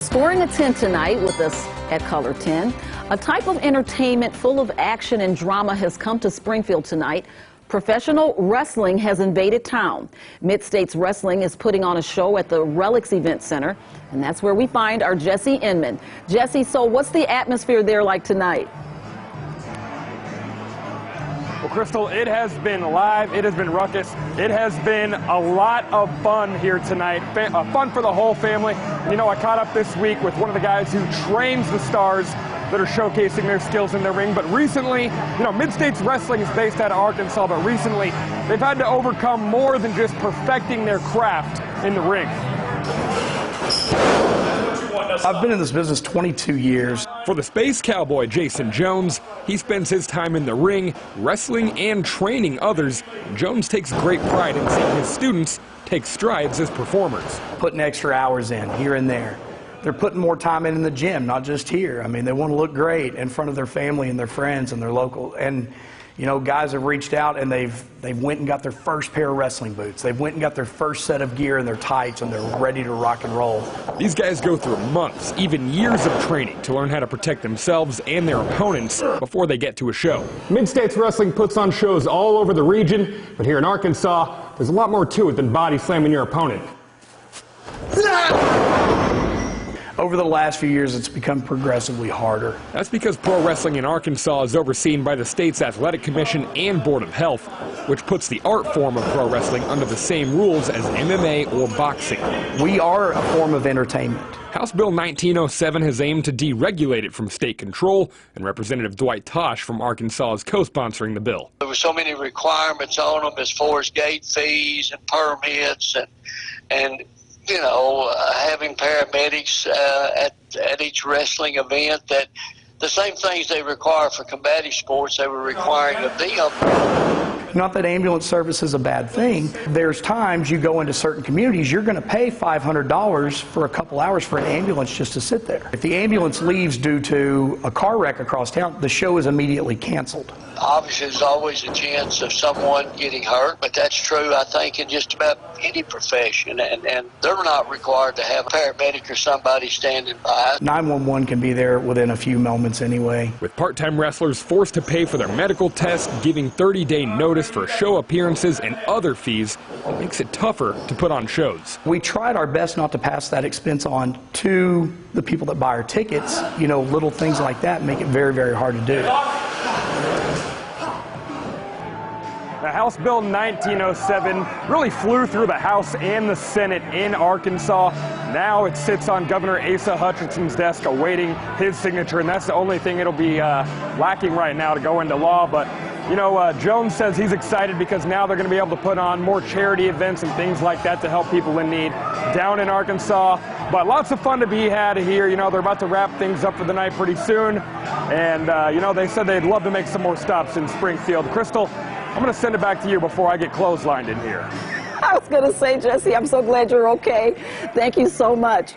Scoring a 10 tonight with us at Color 10. A type of entertainment full of action and drama has come to Springfield tonight. Professional wrestling has invaded town. Mid-States Wrestling is putting on a show at the Relics Event Center, and that's where we find our Jesse Inman. Jesse, so what's the atmosphere there like tonight? Well, Crystal, it has been live, it has been ruckus, it has been a lot of fun here tonight, fun for the whole family. You know, I caught up this week with one of the guys who trains the stars that are showcasing their skills in the ring, but recently, you know, Mid-States Wrestling is based out of Arkansas, but recently they've had to overcome more than just perfecting their craft in the ring. I've been in this business 22 years. For the Space Cowboy, Jason Jones, he spends his time in the ring, wrestling and training others. Jones takes great pride in seeing his students take strides as performers. Putting extra hours in here and there. They're putting more time in the gym, not just here. I mean, they want to look great in front of their family and their friends and their local. And, you know, guys have reached out and they've went and got their first pair of wrestling boots. They've went and got their first set of gear and their tights, and they're ready to rock and roll. These guys go through months, even years of training to learn how to protect themselves and their opponents before they get to a show. Mid-States Wrestling puts on shows all over the region, but here in Arkansas, there's a lot more to it than body slamming your opponent. Over the last few years, it's become progressively harder. That's because pro wrestling in Arkansas is overseen by the state's Athletic Commission and Board of Health, which puts the art form of pro wrestling under the same rules as MMA or boxing. We are a form of entertainment. House Bill 1907 has aimed to deregulate it from state control, and Representative Dwight Tosh from Arkansas is co-sponsoring the bill. There were so many requirements on them as far as gate fees and permits and you know, having paramedics at each wrestling event, that the same things they require for combative sports, they were requiring of them. Not that ambulance service is a bad thing. There's times you go into certain communities, you're going to pay $500 for a couple hours for an ambulance just to sit there. If the ambulance leaves due to a car wreck across town, the show is immediately canceled. Obviously, there's always a chance of someone getting hurt, but that's true, I think, in just about any profession, and they're not required to have a paramedic or somebody standing by. 911 can be there within a few moments anyway. With part-time wrestlers forced to pay for their medical tests, giving 30-day notice for show appearances and other fees, it makes it tougher to put on shows. We tried our best not to pass that expense on to the people that buy our tickets. You know, little things like that make it very, very hard to do. The House Bill 1907 really flew through the House and the Senate in Arkansas. Now it sits on Governor Asa Hutchinson's desk awaiting his signature, and that's the only thing it'll be lacking right now to go into law. But, you know, Jones says he's excited because now they're going to be able to put on more charity events and things like that to help people in need down in Arkansas. But lots of fun to be had here. You know, they're about to wrap things up for the night pretty soon. And, you know, they said they'd love to make some more stops in Springfield. Crystal, I'm going to send it back to you before I get clotheslined in here. I was going to say, Jesse, I'm so glad you're okay. Thank you so much.